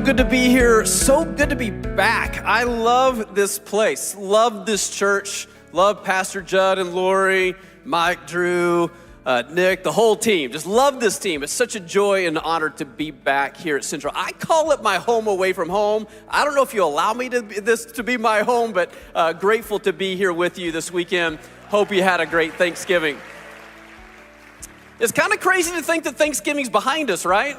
good to be here. So good to be back. I love this place, love this church, love Pastor Judd and Lori, Mike, Drew, Nick, the whole team. Just love this team. It's such a joy and honor to be back here at Central. I call it my home away from home. I don't know if you allow me to be my home, but grateful to be here with you this weekend. Hope you had a great Thanksgiving. It's kind of crazy to think that Thanksgiving's behind us, right?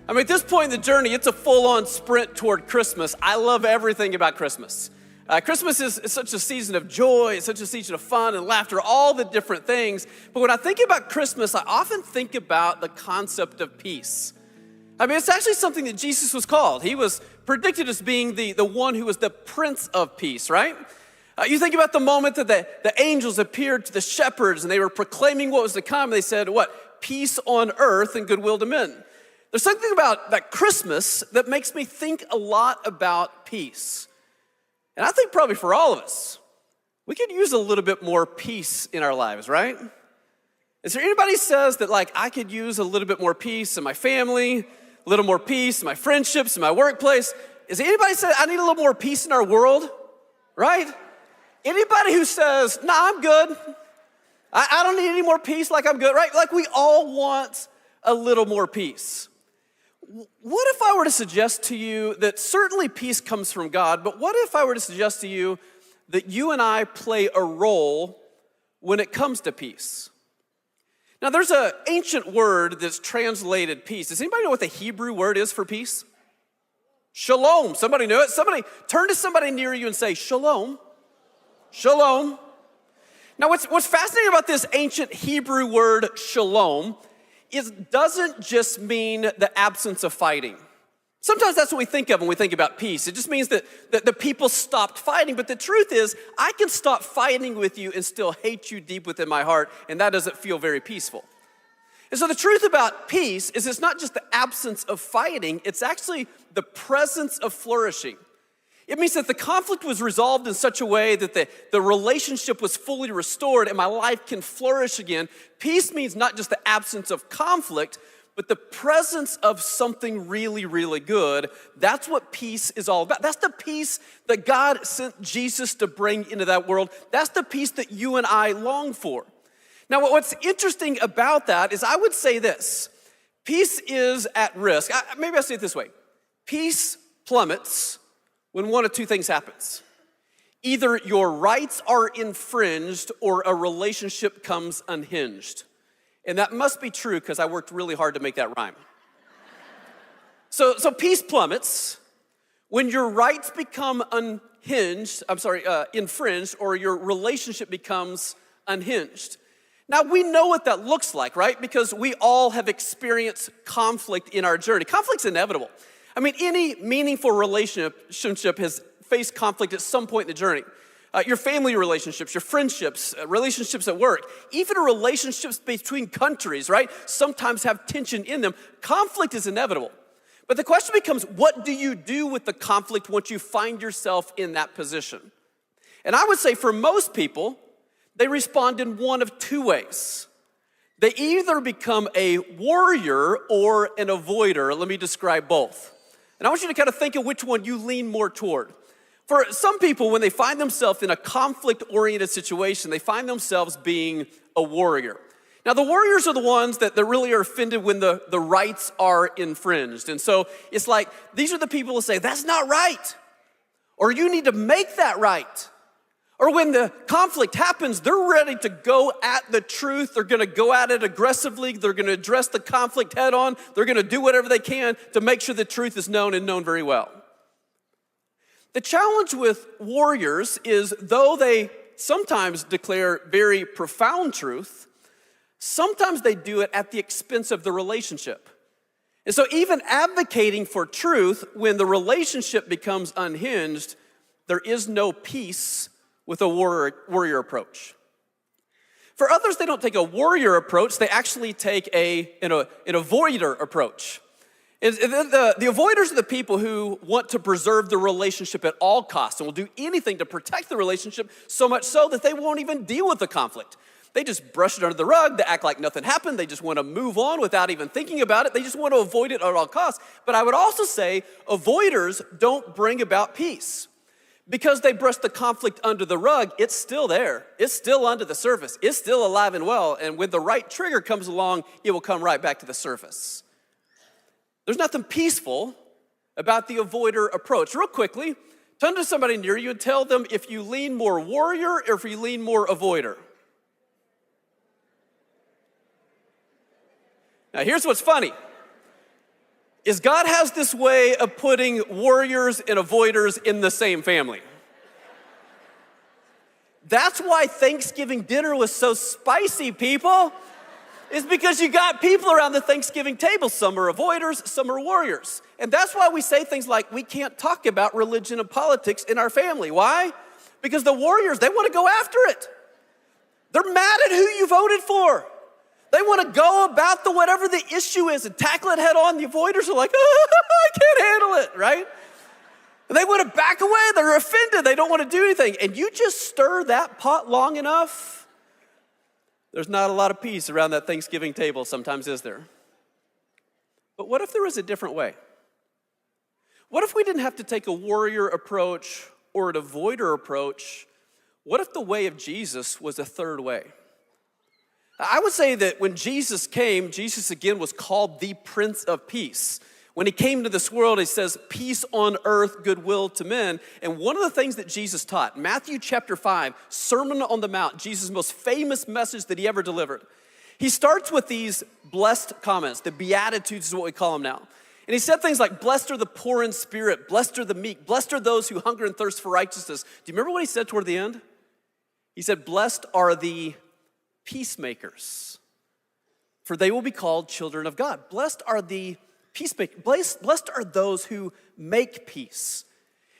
I mean, at this point in the journey, it's a full-on sprint toward Christmas. I love everything about Christmas. Christmas is such a season of joy, it's such a season of fun and laughter, all the different things. But when I think about Christmas, I often think about the concept of peace. I mean, it's actually something that Jesus was called. He was predicted as being the one who was the Prince of Peace, right? You think about the moment that the angels appeared to the shepherds and they were proclaiming what was to come. They said, what? Peace on earth and goodwill to men. There's something about that Christmas that makes me think a lot about peace. And I think probably for all of us, we could use a little bit more peace in our lives, right? Is there anybody who says that I could use a little bit more peace in my family, a little more peace in my friendships, in my workplace? Is there anybody say I need a little more peace in our world, right? Anybody who says, nah, I'm good. I don't need any more peace, I'm good, right? We all want a little more peace. What if I were to suggest to you that certainly peace comes from God, but what if I were to suggest to you that you and I play a role when it comes to peace? Now, there's an ancient word that's translated peace. Does anybody know what the Hebrew word is for peace? Shalom. Somebody knew it? Somebody turn to somebody near you and say, shalom. Shalom. Now, what's fascinating about this ancient Hebrew word shalom, it doesn't just mean the absence of fighting. Sometimes that's what we think of when we think about peace. It just means that the people stopped fighting. But the truth is, I can stop fighting with you and still hate you deep within my heart, and that doesn't feel very peaceful. And so the truth about peace is it's not just the absence of fighting, it's actually the presence of flourishing. It means that the conflict was resolved in such a way that the relationship was fully restored and my life can flourish again. Peace means not just the absence of conflict, but the presence of something really, really good. That's what peace is all about. That's the peace that God sent Jesus to bring into that world. That's the peace that you and I long for. Now, what's interesting about that is I would say this. Peace is at risk. Maybe I'll say it this way. Peace plummets when one of two things happens. Either your rights are infringed or a relationship comes unhinged. And that must be true because I worked really hard to make that rhyme. So peace plummets when your rights become infringed or your relationship becomes unhinged. Now, we know what that looks like, right? Because we all have experienced conflict in our journey. Conflict's inevitable. I mean, any meaningful relationship has faced conflict at some point in the journey. Your family relationships, your friendships, relationships at work, even relationships between countries, right? Sometimes have tension in them. Conflict is inevitable. But the question becomes, what do you do with the conflict once you find yourself in that position? And I would say for most people, they respond in one of two ways. They either become a warrior or an avoider. Let me describe both. And I want you to kind of think of which one you lean more toward. For some people, when they find themselves in a conflict-oriented situation, they find themselves being a warrior. Now, the warriors are the ones that really are offended when the rights are infringed. And so it's like, these are the people who say, that's not right. Or you need to make that right. Or when the conflict happens, they're ready to go at the truth. They're going to go at it aggressively. They're going to address the conflict head on. They're going to do whatever they can to make sure the truth is known and known very well. The challenge with warriors is though they sometimes declare very profound truth, sometimes they do it at the expense of the relationship. And so even advocating for truth when the relationship becomes unhinged, there is no peace with a warrior approach. For others, they don't take a warrior approach, they actually take an avoider approach. And the avoiders are the people who want to preserve the relationship at all costs and will do anything to protect the relationship, so much so that they won't even deal with the conflict. They just brush it under the rug. They act like nothing happened. They just want to move on without even thinking about it. They just want to avoid it at all costs. But I would also say avoiders don't bring about peace. Because they brush the conflict under the rug, it's still there. It's still under the surface. It's still alive and well. And when the right trigger comes along, it will come right back to the surface. There's nothing peaceful about the avoider approach. Real quickly, turn to somebody near you and tell them if you lean more warrior or if you lean more avoider. Now here's what's funny, is God has this way of putting warriors and avoiders in the same family. That's why Thanksgiving dinner was so spicy, people. It's because you got people around the Thanksgiving table. Some are avoiders, some are warriors. And that's why we say things like, we can't talk about religion and politics in our family. Why? Because the warriors, they want to go after it. They're mad at who you voted for. They want to go about whatever the issue is and tackle it head on. The avoiders are like, I can't handle it, right? And they want to back away. They're offended. They don't want to do anything. And you just stir that pot long enough, there's not a lot of peace around that Thanksgiving table sometimes, is there? But what if there was a different way? What if we didn't have to take a warrior approach or an avoider approach? What if the way of Jesus was a third way? I would say that when Jesus came, Jesus again was called the Prince of Peace. When he came to this world, he says, peace on earth, goodwill to men. And one of the things that Jesus taught, Matthew chapter 5, Sermon on the Mount, Jesus' most famous message that he ever delivered. He starts with these blessed comments. The Beatitudes is what we call them now. And he said things like, blessed are the poor in spirit, blessed are the meek, blessed are those who hunger and thirst for righteousness. Do you remember what he said toward the end? He said, blessed are the peacemakers, for they will be called children of God. Blessed are the peacemakers. Blessed are those who make peace.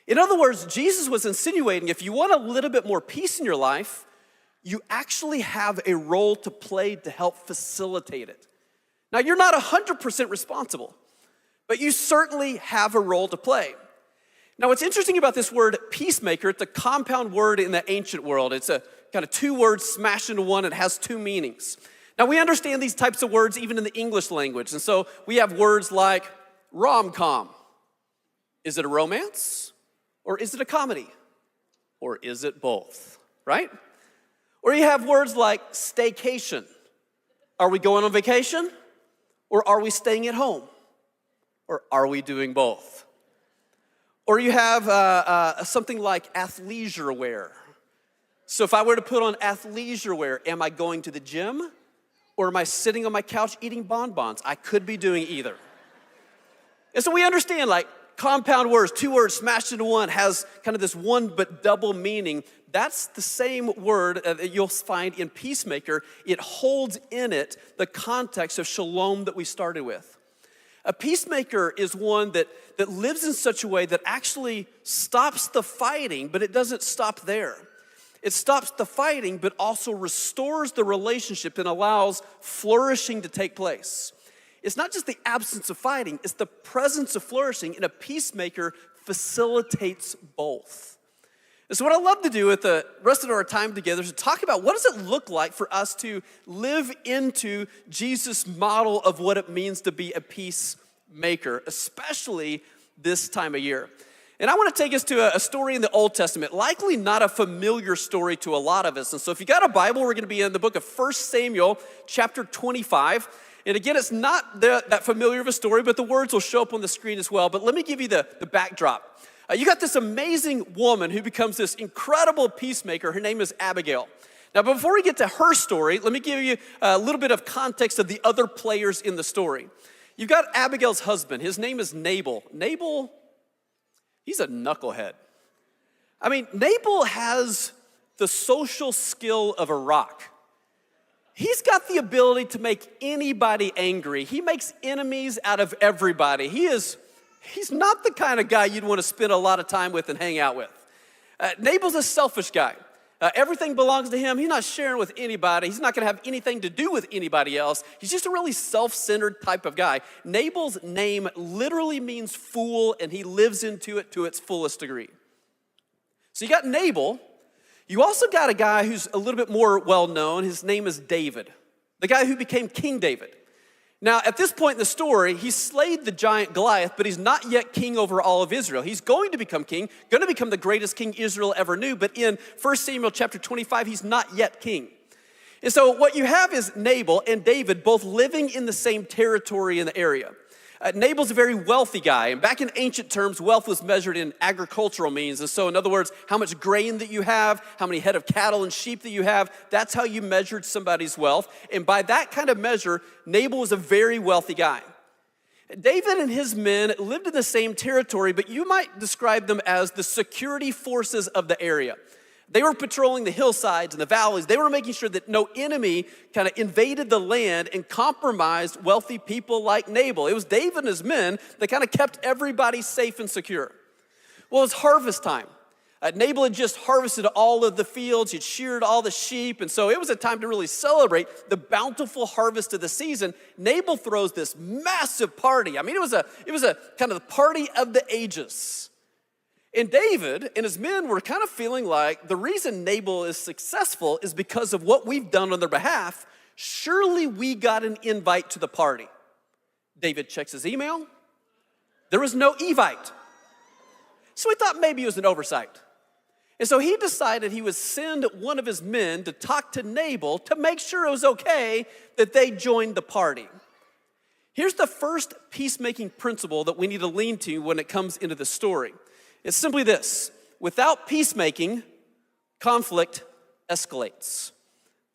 In other words, Jesus was insinuating if you want a little bit more peace in your life, you actually have a role to play to help facilitate it. Now, you're not 100% responsible, but you certainly have a role to play. Now, what's interesting about this word peacemaker, it's a compound word in the ancient world. It's a kind of two words smashed into one. It has two meanings. Now, we understand these types of words even in the English language. And so we have words like rom-com. Is it a romance? Or is it a comedy? Or is it both? Right? Or you have words like staycation. Are we going on vacation? Or are we staying at home? Or are we doing both? Or you have something like athleisure wear. So if I were to put on athleisure wear, am I going to the gym? Or am I sitting on my couch eating bonbons? I could be doing either. And so we understand like compound words, two words smashed into one, has kind of this one but double meaning. That's the same word that you'll find in peacemaker. It holds in it the context of shalom that we started with. A peacemaker is one that lives in such a way that actually stops the fighting, but it doesn't stop there. It stops the fighting, but also restores the relationship and allows flourishing to take place. It's not just the absence of fighting, it's the presence of flourishing, and a peacemaker facilitates both. And so what I love to do with the rest of our time together is to talk about what does it look like for us to live into Jesus' model of what it means to be a peacemaker, especially this time of year. And I want to take us to a story in the Old Testament, likely not a familiar story to a lot of us. And so if you got a Bible, we're going to be in the book of 1 Samuel, chapter 25. And again, it's not that familiar of a story, but the words will show up on the screen as well. But let me give you the backdrop. You got this amazing woman who becomes this incredible peacemaker. Her name is Abigail. Now, before we get to her story, let me give you a little bit of context of the other players in the story. You've got Abigail's husband. His name is Nabal. Nabal, he's a knucklehead. I mean, Nabal has the social skill of a rock. He's got the ability to make anybody angry. He makes enemies out of everybody. He's not the kind of guy you'd want to spend a lot of time with and hang out with. Nabal's a selfish guy. Everything belongs to him. He's not sharing with anybody. He's not going to have anything to do with anybody else. He's just a really self-centered type of guy. Nabal's name literally means fool, and he lives into it to its fullest degree. So you got Nabal. You also got a guy who's a little bit more well-known. His name is David, the guy who became King David. Now, at this point in the story, he slayed the giant Goliath, but he's not yet king over all of Israel. He's going to become king, going to become the greatest king Israel ever knew, but in 1 Samuel chapter 25, he's not yet king. And so what you have is Nabal and David both living in the same territory in the area. Nabal's a very wealthy guy, and back in ancient terms, wealth was measured in agricultural means. And so in other words, how much grain that you have, how many head of cattle and sheep that you have, that's how you measured somebody's wealth. And by that kind of measure, Nabal was a very wealthy guy. David and his men lived in the same territory, but you might describe them as the security forces of the area. They were patrolling the hillsides and the valleys. They were making sure that no enemy kind of invaded the land and compromised wealthy people like Nabal. It was David and his men that kind of kept everybody safe and secure. Well, it's harvest time. Nabal had just harvested all of the fields. He'd sheared all the sheep. And so it was a time to really celebrate the bountiful harvest of the season. Nabal throws this massive party. I mean, it was a kind of the party of the ages. And David and his men were kind of feeling like the reason Nabal is successful is because of what we've done on their behalf. Surely we got an invite to the party. David checks his email. There was no evite. So he thought maybe it was an oversight. And so he decided he would send one of his men to talk to Nabal to make sure it was okay that they joined the party. Here's the first peacemaking principle that we need to lean to when it comes into the story. It's simply this: without peacemaking, conflict escalates.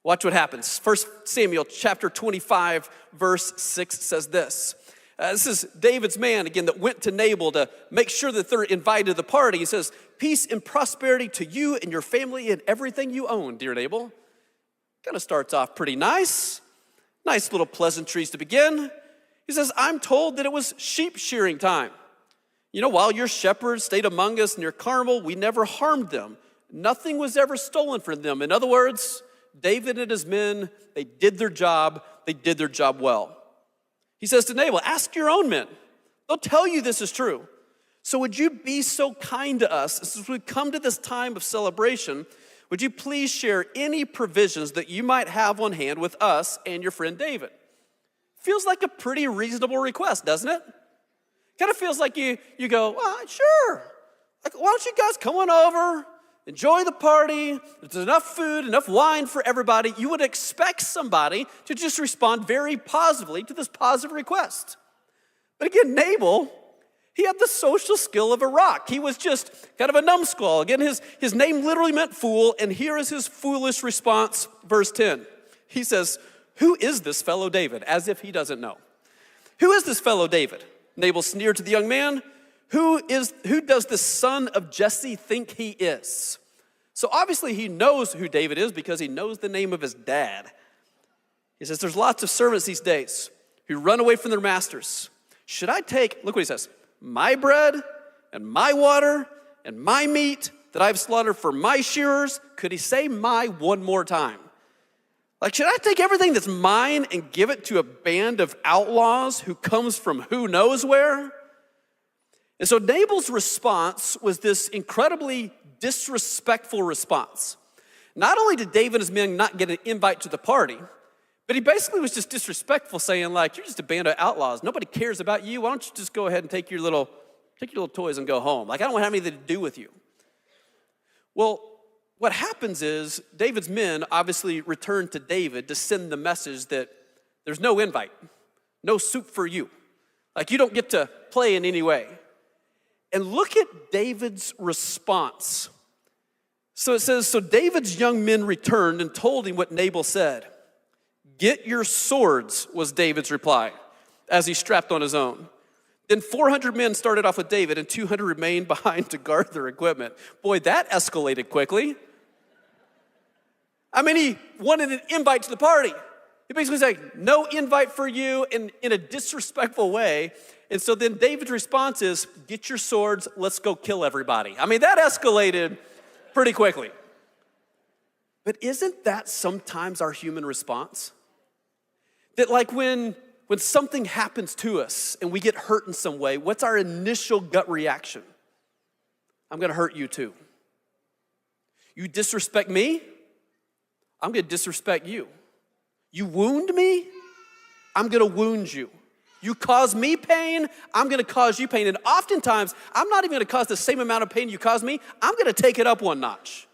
Watch what happens. 1 Samuel chapter 25, verse 6 says this. This is David's man, again, that went to Nabal to make sure that they're invited to the party. He says, "Peace and prosperity to you and your family and everything you own, dear Nabal." Kind of starts off pretty nice. Nice little pleasantries to begin. He says, "I'm told that it was sheep shearing time. You know, while your shepherds stayed among us near Carmel, we never harmed them. Nothing was ever stolen from them." In other words, David and his men, they did their job. They did their job well. He says to Nabal, "Ask your own men. They'll tell you this is true. So would you be so kind to us as we come to this time of celebration? Would you please share any provisions that you might have on hand with us and your friend David?" Feels like a pretty reasonable request, doesn't it? Kind of feels like you go, "Well, sure. Like, why don't you guys come on over, enjoy the party. There's enough food, enough wine for everybody." You would expect somebody to just respond very positively to this positive request. But again, Nabal, he had the social skill of a rock. He was just kind of a numbskull. Again, his name literally meant fool, and here is his foolish response, verse 10. He says, "Who is this fellow David?" As if he doesn't know. "Who is this fellow David?" Nabal sneered to the young man. Who does the son of Jesse think he is?" So obviously he knows who David is because he knows the name of his dad. He says, "There's lots of servants these days who run away from their masters. Should I take," look what he says, "my bread and my water and my meat that I've slaughtered for my shearers?" Could he say "my" one more time? Like, should I take everything that's mine and give it to a band of outlaws who comes from who knows where? And so Nabal's response was this incredibly disrespectful response. Not only did David and his men not get an invite to the party, but he basically was just disrespectful, saying like, "You're just a band of outlaws. Nobody cares about you. Why don't you just go ahead and take your little toys and go home? Like, I don't want to have anything to do with you." Well, what happens is David's men obviously return to David to send the message that there's no invite, no soup for you. Like, you don't get to play in any way. And look at David's response. So it says, "So David's young men returned and told him what Nabal said. 'Get your swords,' was David's reply, as he strapped on his own. Then 400 men started off with David and 200 remained behind to guard their equipment." Boy, that escalated quickly. I mean, he wanted an invite to the party. He basically said, "No invite for you," in a disrespectful way. And so then David's response is, "Get your swords, let's go kill everybody." I mean, that escalated pretty quickly. But isn't that sometimes our human response? That like when something happens to us and we get hurt in some way, what's our initial gut reaction? I'm gonna hurt you too. You disrespect me, I'm gonna disrespect you. You wound me, I'm gonna wound you. You cause me pain, I'm gonna cause you pain. And oftentimes, I'm not even gonna cause the same amount of pain you cause me, I'm gonna take it up one notch.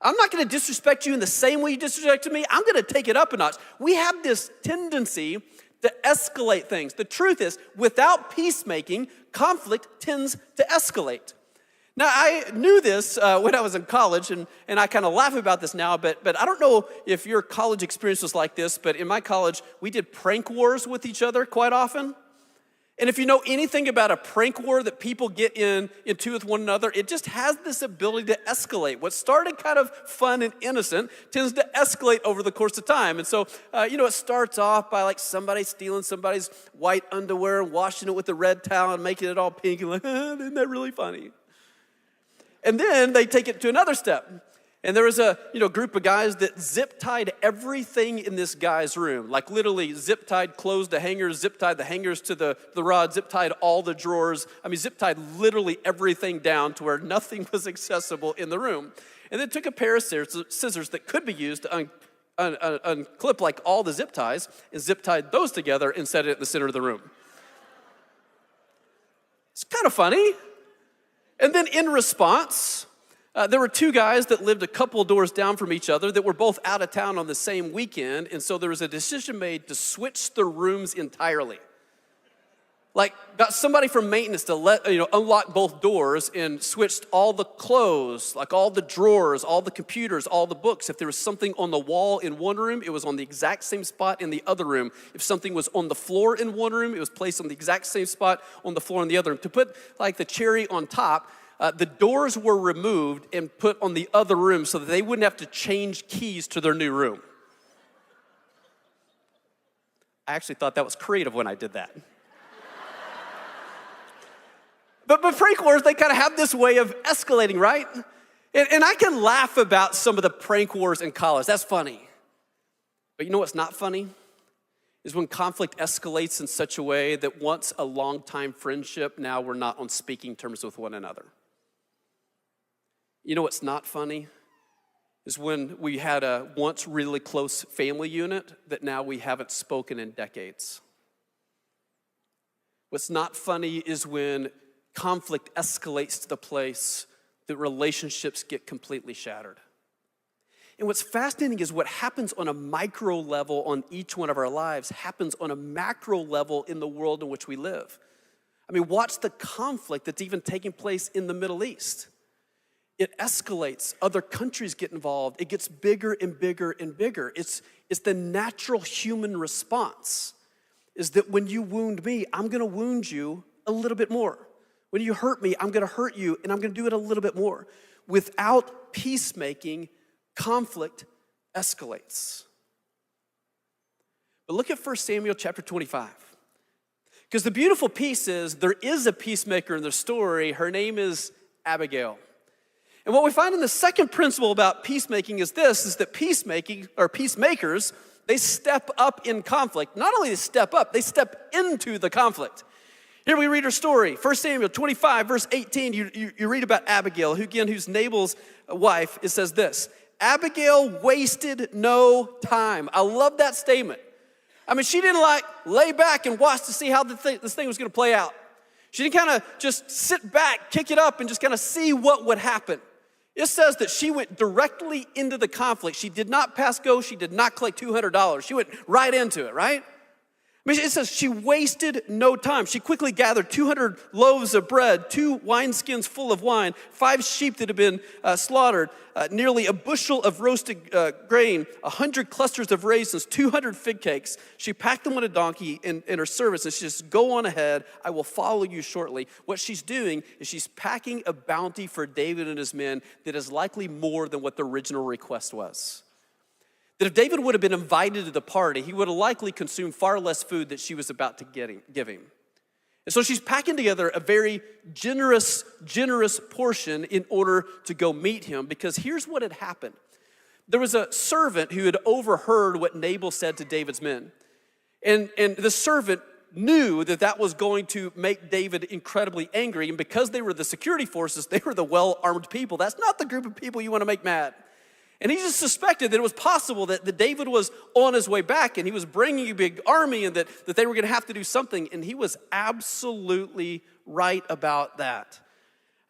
I'm not gonna disrespect you in the same way you disrespected me, I'm gonna take it up a notch. We have this tendency to escalate things. The truth is, without peacemaking, conflict tends to escalate. Now, I knew this when I was in college, and I kind of laugh about this now, but I don't know if your college experience was like this, but in my college, we did prank wars with each other quite often. And if you know anything about a prank war that people get into with one another, it just has this ability to escalate. What started kind of fun and innocent tends to escalate over the course of time. And so, it starts off by like somebody stealing somebody's white underwear and washing it with a red towel and making it all pink and like, isn't that really funny? And then they take it to another step. And there was a group of guys that zip-tied everything in this guy's room. Like literally zip-tied, closed the hangers, zip-tied the hangers to the rod, zip-tied all the drawers. Zip-tied literally everything down to where nothing was accessible in the room. And then took a pair of scissors that could be used to unclip like all the zip ties and zip-tied those together and set it at the center of the room. It's kind of funny. And then in response, there were two guys that lived a couple of doors down from each other that were both out of town on the same weekend, and so there was a decision made to switch the rooms entirely. Like, got somebody from maintenance to unlock both doors and switched all the clothes, like all the drawers, all the computers, all the books. If there was something on the wall in one room, it was on the exact same spot in the other room. If something was on the floor in one room, it was placed on the exact same spot on the floor in the other room. To put like the cherry on top, the doors were removed and put on the other room so that they wouldn't have to change keys to their new room. I actually thought that was creative when I did that. But prank wars, they kind of have this way of escalating, right? And I can laugh about some of the prank wars in college. That's funny. But you know what's not funny? Is when conflict escalates in such a way that once a long-time friendship, now we're not on speaking terms with one another. You know what's not funny? Is when we had a once really close family unit that now we haven't spoken in decades. What's not funny is when conflict escalates to the place that relationships get completely shattered. And what's fascinating is what happens on a micro level on each one of our lives happens on a macro level in the world in which we live. Watch the conflict that's even taking place in the Middle East. It escalates. Other countries get involved. It gets bigger and bigger and bigger. It's the natural human response, is that when you wound me, I'm gonna wound you a little bit more. When you hurt me, I'm gonna hurt you, and I'm gonna do it a little bit more. Without peacemaking, conflict escalates. But look at 1 Samuel chapter 25. Because the beautiful piece is there is a peacemaker in the story. Her name is Abigail. And what we find in the second principle about peacemaking is that peacemaking, or peacemakers, they step up in conflict. Not only they step up, they step into the conflict. Here we read her story. 1 Samuel 25, verse 18, you read about Abigail, who's Nabal's wife. It says this: Abigail wasted no time. I love that statement. She didn't lay back and watch to see how this thing was going to play out. She didn't kind of just sit back, kick it up, and just kind of see what would happen. It says that she went directly into the conflict. She did not pass go. She did not collect $200. She went right into it, right? It says she wasted no time. She quickly gathered 200 loaves of bread, 2 wineskins full of wine, 5 sheep that had been slaughtered, nearly a bushel of roasted grain, 100 clusters of raisins, 200 fig cakes. She packed them on a donkey in her service, and she says, "Go on ahead. I will follow you shortly." What she's doing is she's packing a bounty for David and his men that is likely more than what the original request was. That if David would have been invited to the party, he would have likely consumed far less food that she was about to give him. And so she's packing together a very generous portion in order to go meet him, because here's what had happened. There was a servant who had overheard what Nabal said to David's men. And the servant knew that that was going to make David incredibly angry. And because they were the security forces, they were the well-armed people. That's not the group of people you want to make mad. And he just suspected that it was possible that David was on his way back and he was bringing a big army and that they were going to have to do something. And he was absolutely right about that.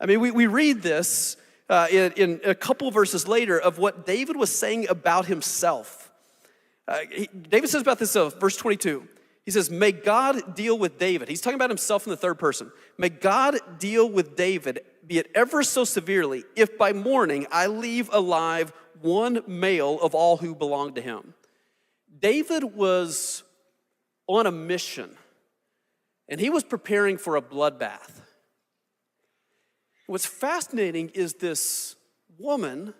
I mean, we read this in a couple verses later of what David was saying about himself. David says about this, verse 22. He says, may God deal with David. He's talking about himself in the third person. May God deal with David, be it ever so severely, if by morning I leave alive one male of all who belong to him. David was on a mission, and he was preparing for a bloodbath. What's fascinating is this woman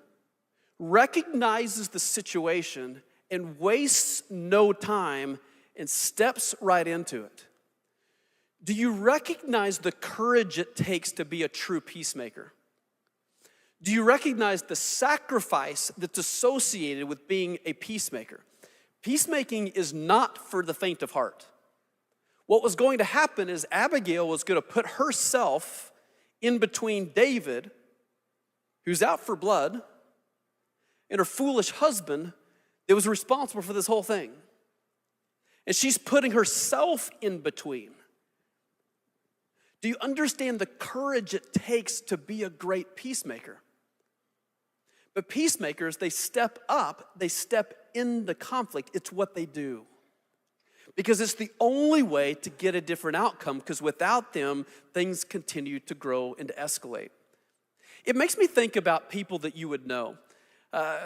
recognizes the situation and wastes no time and steps right into it. Do you recognize the courage it takes to be a true peacemaker? Do you recognize the sacrifice that's associated with being a peacemaker? Peacemaking is not for the faint of heart. What was going to happen is Abigail was going to put herself in between David, who's out for blood, and her foolish husband that was responsible for this whole thing. And she's putting herself in between. Do you understand the courage it takes to be a great peacemaker? But peacemakers, they step up, they step in the conflict. It's what they do. Because it's the only way to get a different outcome, because without them, things continue to grow and to escalate. It makes me think about people that you would know.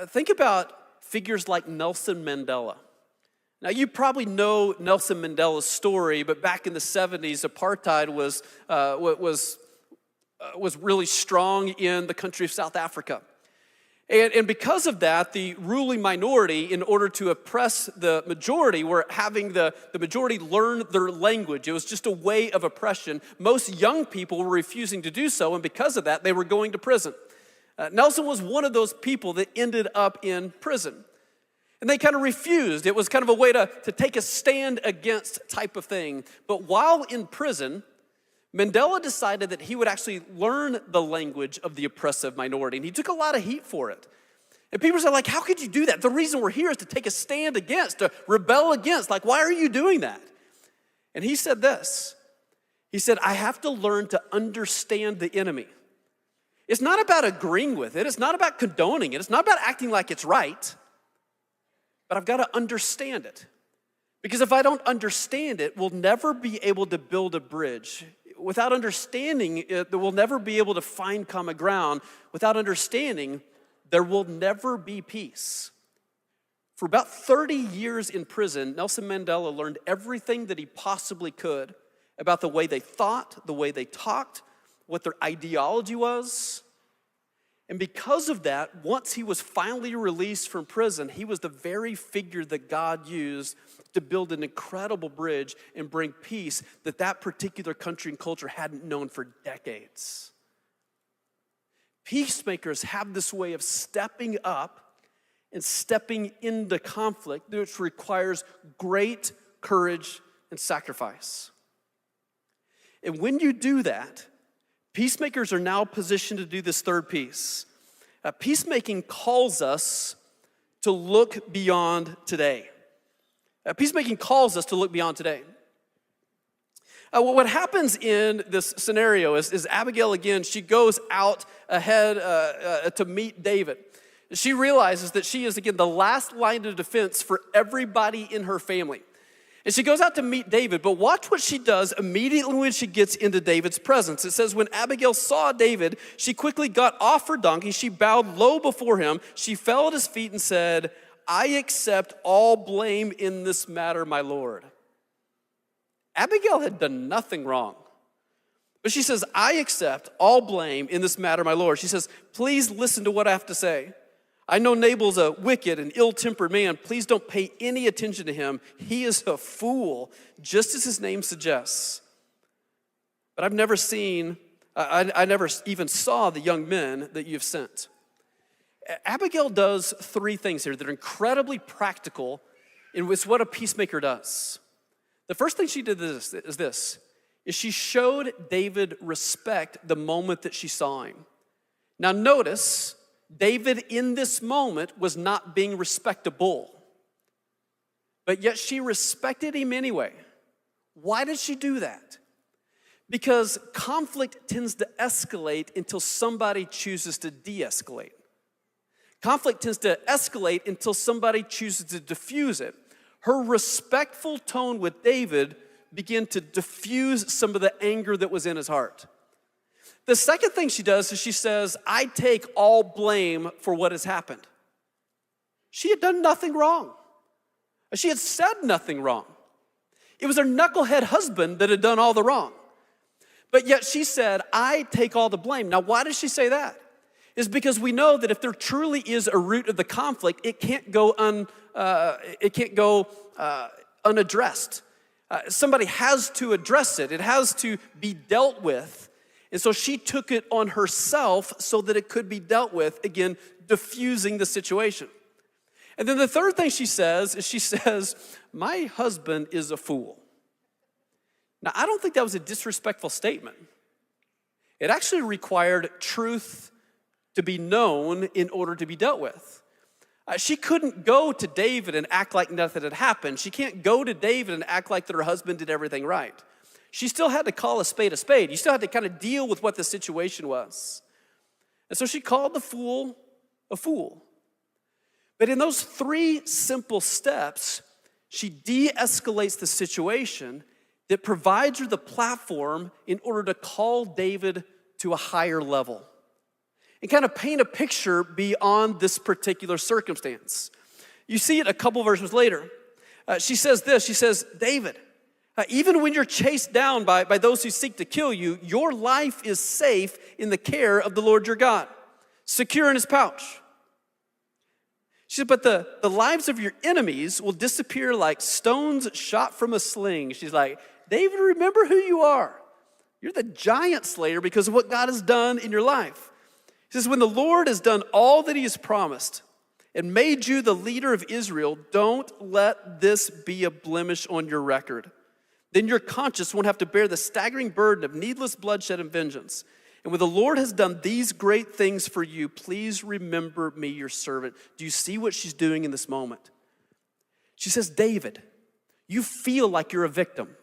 Think about figures like Nelson Mandela. Now, you probably know Nelson Mandela's story, but back in the 70s, apartheid was really strong in the country of South Africa. And because of that, the ruling minority, in order to oppress the majority, were having the majority learn their language. It was just a way of oppression. Most young people were refusing to do so, and because of that, they were going to prison. Nelson was one of those people that ended up in prison. And they kind of refused. It was kind of a way to take a stand against type of thing. But while in prison, Mandela decided that he would actually learn the language of the oppressive minority, and he took a lot of heat for it. And people said, like, how could you do that? The reason we're here is to take a stand against, to rebel against. Like, why are you doing that? And he said this. He said, I have to learn to understand the enemy. It's not about agreeing with it. It's not about condoning it. It's not about acting like it's right. But I've got to understand it. Because if I don't understand it, we'll never be able to build a bridge. Without understanding it, we'll never be able to find common ground. Without understanding, there will never be peace. For about 30 years in prison, Nelson Mandela learned everything that he possibly could about the way they thought, the way they talked, what their ideology was. And because of that, once he was finally released from prison, he was the very figure that God used to build an incredible bridge and bring peace that particular country and culture hadn't known for decades. Peacemakers have this way of stepping up and stepping into conflict, which requires great courage and sacrifice. And when you do that, peacemakers are now positioned to do this third piece. Peacemaking calls us to look beyond today. Peacemaking calls us to look beyond today. What happens in this scenario is Abigail, again, she goes out ahead to meet David. She realizes that she is, again, the last line of defense for everybody in her family. And she goes out to meet David, but watch what she does immediately when she gets into David's presence. It says, when Abigail saw David, she quickly got off her donkey. She bowed low before him. She fell at his feet and said, I accept all blame in this matter, my lord. Abigail had done nothing wrong. But she says, I accept all blame in this matter, my lord. She says, please listen to what I have to say. I know Nabal's a wicked and ill-tempered man. Please don't pay any attention to him. He is a fool, just as his name suggests. But I've never seen, I never even saw the young men that you've sent. Abigail does three things here that are incredibly practical, and it's what a peacemaker does. The first thing she did is she showed David respect the moment that she saw him. Now notice, David in this moment was not being respectable, but yet she respected him anyway. Why did she do that? Because conflict tends to escalate until somebody chooses to de-escalate. Conflict tends to escalate until somebody chooses to diffuse it. Her respectful tone with David began to diffuse some of the anger that was in his heart. The second thing she does is she says, I take all blame for what has happened. She had done nothing wrong. She had said nothing wrong. It was her knucklehead husband that had done all the wrong. But yet she said, I take all the blame. Now, why does she say that? It's because we know that if there truly is a root of the conflict, it can't go unaddressed. Somebody has to address it. It has to be dealt with. And so she took it on herself so that it could be dealt with, again, diffusing the situation. And then the third thing she says is my husband is a fool. Now, I don't think that was a disrespectful statement. It actually required truth to be known in order to be dealt with. She couldn't go to David and act like nothing had happened. She can't go to David and act like that her husband did everything right. She still had to call a spade a spade. You still had to kind of deal with what the situation was. And so she called the fool a fool. But in those three simple steps, she de-escalates the situation that provides her the platform in order to call David to a higher level and kind of paint a picture beyond this particular circumstance. You see it a couple verses later. She says this, she says, David, even when you're chased down by those who seek to kill you, your life is safe in the care of the Lord your God, secure in his pouch. She said, but the lives of your enemies will disappear like stones shot from a sling. She's like, David, remember who you are. You're the giant slayer because of what God has done in your life. He says, when the Lord has done all that he has promised and made you the leader of Israel, don't let this be a blemish on your record. Then your conscience won't have to bear the staggering burden of needless bloodshed and vengeance. And when the Lord has done these great things for you, please remember me, your servant. Do you see what she's doing in this moment? She says, David, you feel like you're a victim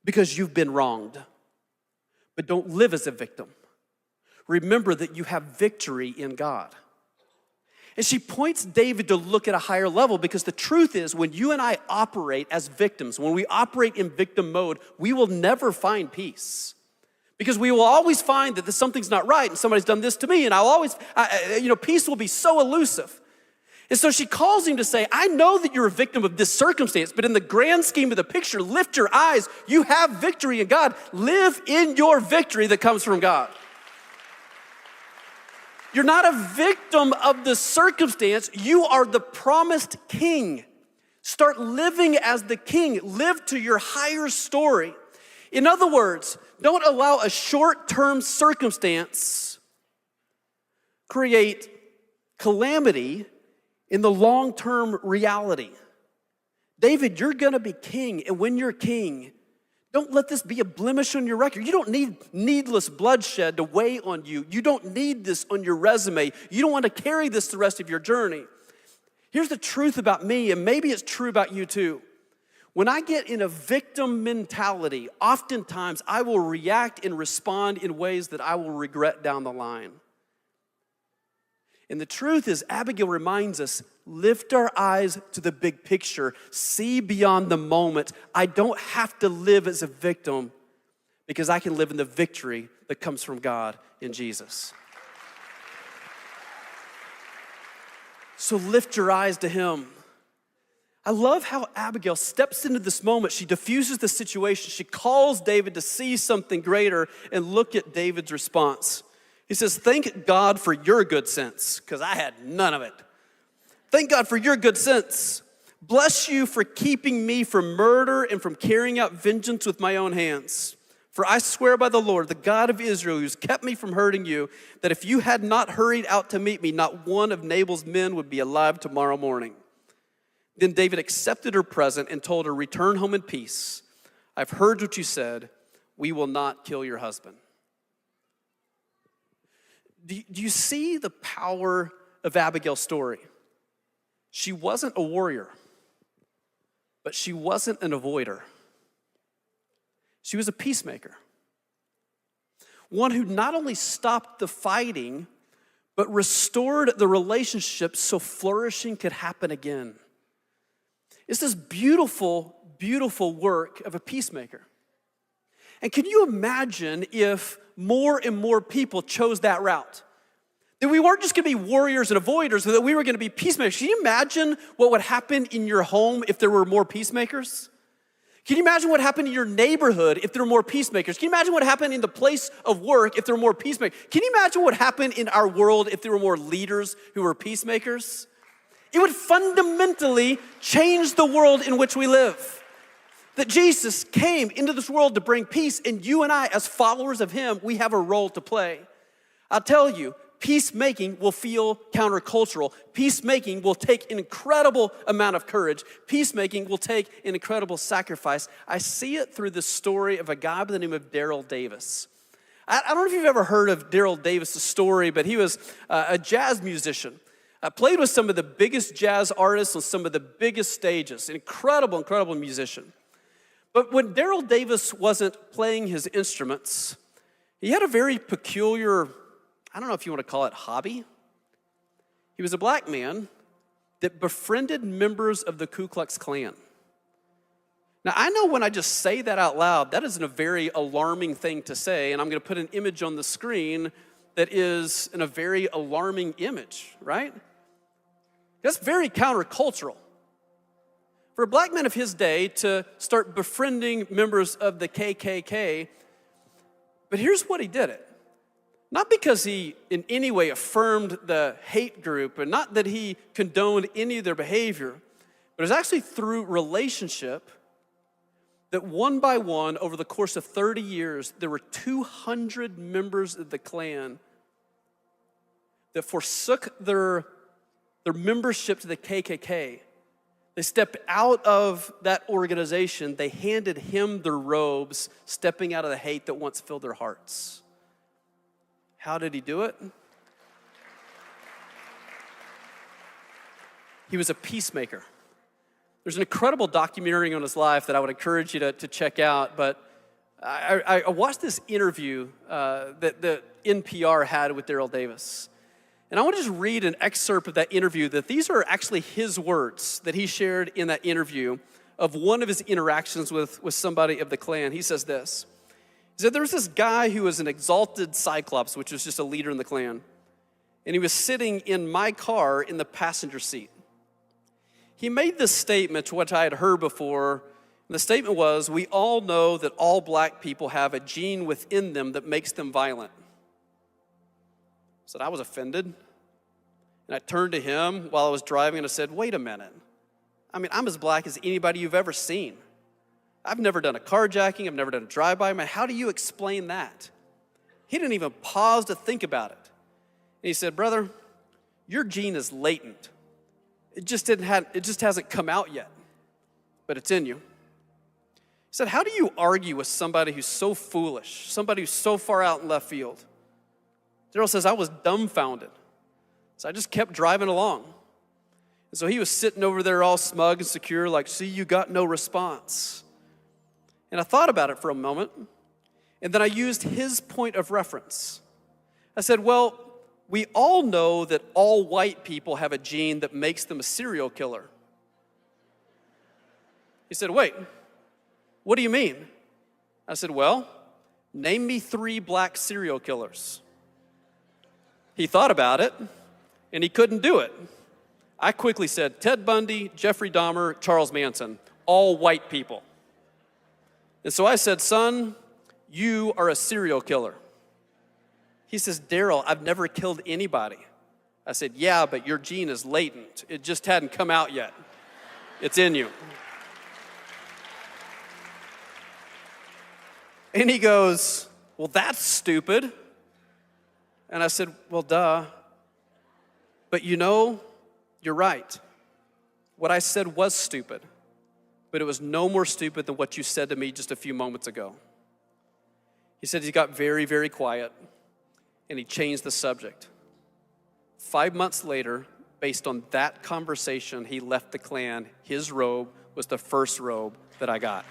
because you've been wronged. But don't live as a victim. Remember that you have victory in God. And she points David to look at a higher level because the truth is when you and I operate as victims, when we operate in victim mode, we will never find peace. Because we will always find that something's not right and somebody's done this to me and I'll always, peace will be so elusive. And so she calls him to say, I know that you're a victim of this circumstance, but in the grand scheme of the picture, lift your eyes. You have victory in God. Live in your victory that comes from God. You're not a victim of the circumstance. You are the promised king. Start living as the king. Live to your higher story. In other words, don't allow a short-term circumstance create calamity in the long-term reality. David, you're gonna be king, and when you're king, don't let this be a blemish on your record. You don't need needless bloodshed to weigh on you. You don't need this on your resume. You don't want to carry this the rest of your journey. Here's the truth about me, and maybe it's true about you too. When I get in a victim mentality, oftentimes I will react and respond in ways that I will regret down the line. And the truth is, Abigail reminds us, lift our eyes to the big picture. See beyond the moment. I don't have to live as a victim because I can live in the victory that comes from God in Jesus. So lift your eyes to him. I love how Abigail steps into this moment. She diffuses the situation. She calls David to see something greater and look at David's response. He says, thank God for your good sense, because I had none of it. Thank God for your good sense. Bless you for keeping me from murder and from carrying out vengeance with my own hands. For I swear by the Lord, the God of Israel, who's kept me from hurting you, that if you had not hurried out to meet me, not one of Nabal's men would be alive tomorrow morning. Then David accepted her present and told her, return home in peace. I've heard what you said. We will not kill your husband. Do you see the power of Abigail's story? She wasn't a warrior, but she wasn't an avoider. She was a peacemaker. One who not only stopped the fighting, but restored the relationship so flourishing could happen again. It's this beautiful, beautiful work of a peacemaker. And can you imagine if more and more people chose that route? That we weren't just gonna be warriors and avoiders, but that we were gonna be peacemakers. Can you imagine what would happen in your home if there were more peacemakers? Can you imagine what happened in your neighborhood if there were more peacemakers? Can you imagine what happened in the place of work if there were more peacemakers? Can you imagine what happened in our world if there were more leaders who were peacemakers? It would fundamentally change the world in which we live. That Jesus came into this world to bring peace, and you and I, as followers of him, we have a role to play. I'll tell you, peacemaking will feel countercultural. Peacemaking will take an incredible amount of courage. Peacemaking will take an incredible sacrifice. I see it through the story of a guy by the name of Daryl Davis. I don't know if you've ever heard of Daryl Davis' story, but he was a jazz musician. Played with some of the biggest jazz artists on some of the biggest stages. An incredible, incredible musician. But when Daryl Davis wasn't playing his instruments, he had a very peculiar, I don't know if you want to call it hobby. He was a black man that befriended members of the Ku Klux Klan. Now, I know when I just say that out loud, that isn't a very alarming thing to say, and I'm going to put an image on the screen that is a very alarming image, right? That's very countercultural. For a black man of his day to start befriending members of the KKK, but here's what he did it. Not because he in any way affirmed the hate group, and not that he condoned any of their behavior, but it was actually through relationship that one by one, over the course of 30 years, there were 200 members of the Klan that forsook their membership to the KKK. They stepped out of that organization. They handed him their robes, stepping out of the hate that once filled their hearts. How did he do it? He was a peacemaker. There's an incredible documentary on his life that I would encourage you to check out, but I watched this interview that NPR had with Daryl Davis. And I want to just read an excerpt of that interview, that these are actually his words that he shared in that interview of one of his interactions with somebody of the Klan. He says this. He said, there was this guy who was an exalted Cyclops, which was just a leader in the Klan. And he was sitting in my car in the passenger seat. He made this statement, which I had heard before. And the statement was, we all know that all black people have a gene within them that makes them violent. So I was offended, and I turned to him while I was driving and I said, wait a minute. I mean, I'm as black as anybody you've ever seen. I've never done a carjacking. I've never done a drive-by. Man, how do you explain that? He didn't even pause to think about it. And he said, brother, your gene is latent. It just hasn't come out yet, but it's in you. He said, how do you argue with somebody who's so foolish, somebody who's so far out in left field? Daryl says, I was dumbfounded. So I just kept driving along. And so he was sitting over there all smug and secure, like, see, you got no response. And I thought about it for a moment, and then I used his point of reference. I said, well, we all know that all white people have a gene that makes them a serial killer. He said, wait, what do you mean? I said, well, name me 3 black serial killers. He thought about it, and he couldn't do it. I quickly said, Ted Bundy, Jeffrey Dahmer, Charles Manson, all white people. And so I said, son, you are a serial killer. He says, Daryl, I've never killed anybody. I said, yeah, but your gene is latent. It just hadn't come out yet. It's in you. And he goes, well, that's stupid. And I said, well, duh. But you know, you're right. What I said was stupid. but it was no more stupid than what you said to me just a few moments ago. He said he got very, very quiet, and he changed the subject. 5 months later, based on that conversation, he left the clan. His robe was the first robe that I got.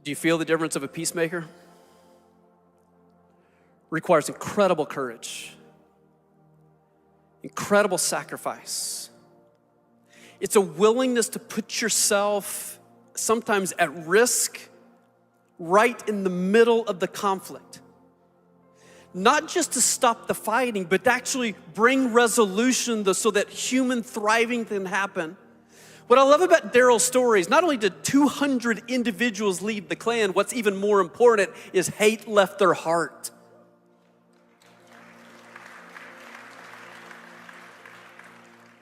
Do you feel the difference of a peacemaker? Requires incredible courage, incredible sacrifice. It's a willingness to put yourself sometimes at risk right in the middle of the conflict. Not just to stop the fighting, but to actually bring resolution so that human thriving can happen. What I love about Daryl's story is not only did 200 individuals leave the clan, what's even more important is hate left their heart.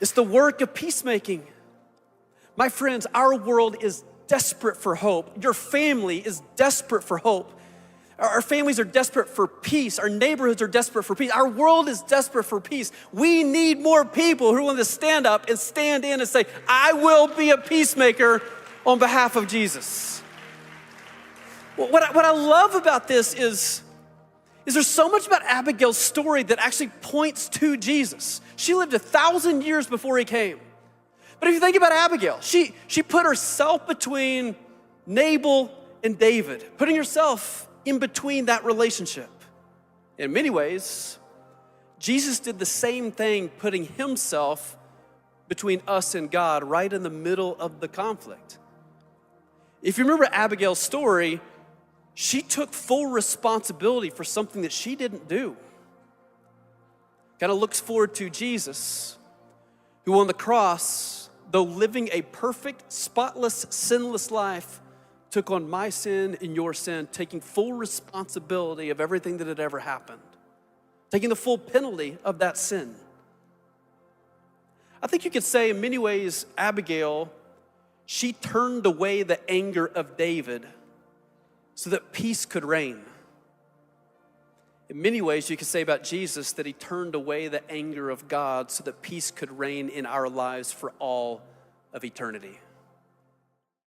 It's the work of peacemaking. My friends, our world is desperate for hope. Your family is desperate for hope. Our families are desperate for peace. Our neighborhoods are desperate for peace. Our world is desperate for peace. We need more people who are willing to stand up and stand in and say, I will be a peacemaker on behalf of Jesus. Well, what I love about this is there's so much about Abigail's story that actually points to Jesus. She lived 1,000 years before he came. But if you think about Abigail, she put herself between Nabal and David, putting herself in between that relationship. In many ways, Jesus did the same thing, putting himself between us and God right in the middle of the conflict. If you remember Abigail's story, she took full responsibility for something that she didn't do. Kind of looks forward to Jesus, who on the cross, though living a perfect, spotless, sinless life, took on my sin and your sin, taking full responsibility of everything that had ever happened, taking the full penalty of that sin. I think you could say in many ways, Abigail, she turned away the anger of David so that peace could reign. In many ways, you could say about Jesus that he turned away the anger of God so that peace could reign in our lives for all of eternity.